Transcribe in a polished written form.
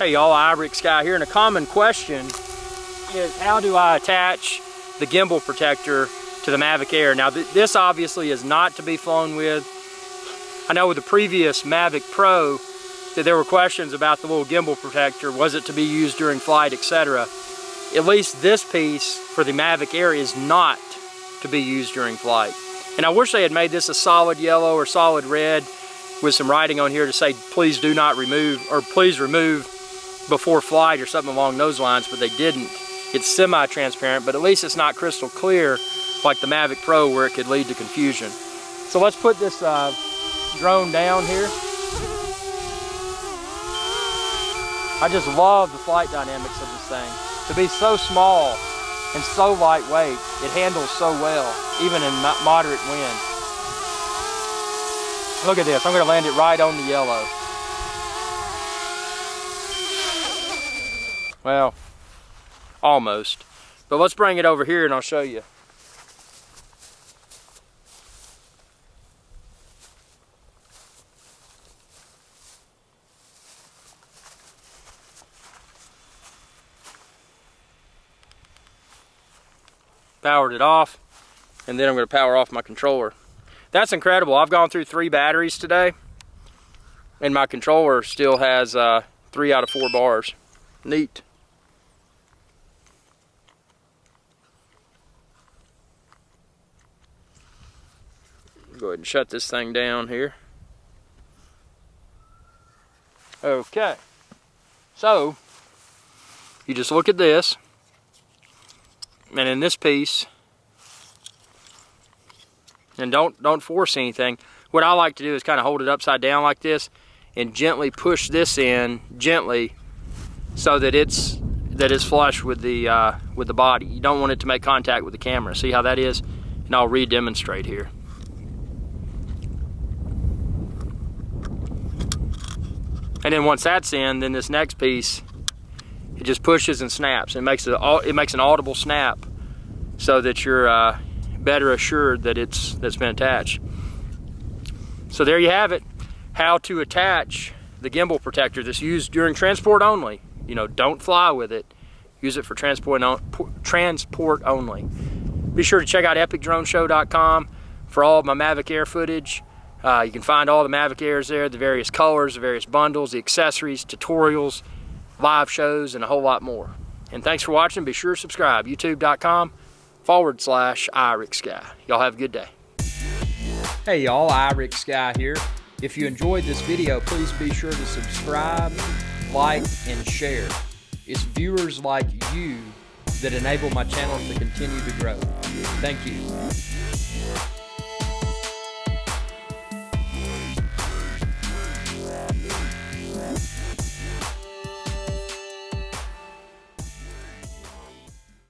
Hey y'all, Ibrick Sky here, and a common question is how do I attach the gimbal protector to the Mavic Air? Now this obviously is not to be flown with. I know with the previous Mavic Pro that there were questions about the little gimbal protector, was it to be used during flight, etc. At least this piece for the Mavic Air is not to be used during flight. And I wish they had made this a solid yellow or solid red with some writing on here to say please do not remove, or please remove before flight or something along those lines, but they didn't. It's semi-transparent, but at least it's not crystal clear like the Mavic Pro where it could lead to confusion. So let's put this drone down here. I just love the flight dynamics of this thing. To be so small and so lightweight, it handles so well, even in moderate wind. Look at this, I'm gonna land it right on the yellow. Well, almost. But let's bring it over here and I'll show you. Powered it off, and then I'm going to power off my controller. That's incredible. I've gone through 3 batteries today, and my controller still has 3 out of 4 bars. Neat. Go ahead and shut this thing down here. Okay. So, you just look at this. And in this piece, and don't force anything. What I like to do is kind of hold it upside down like this and gently push this in gently so that it's flush with the body. You don't want it to make contact with the camera. See how that is? And I'll re-demonstrate here. And then once that's in, then this next piece, it just pushes and snaps. It makes an audible snap so that you're better assured that that's been attached. So there you have it. How to attach the gimbal protector that's used during transport only. You know, don't fly with it. Use it for transport only. Be sure to check out epicdroneshow.com for all of my Mavic Air footage. You can find all the Mavic Airs there, the various colors, the various bundles, the accessories, tutorials, live shows, and a whole lot more. And thanks for watching. Be sure to subscribe. youtube.com/Ibrick Sky. Y'all have a good day. Hey y'all, Ibrick Sky here. If you enjoyed this video, please be sure to subscribe, like, and share. It's viewers like you that enable my channel to continue to grow. Thank you.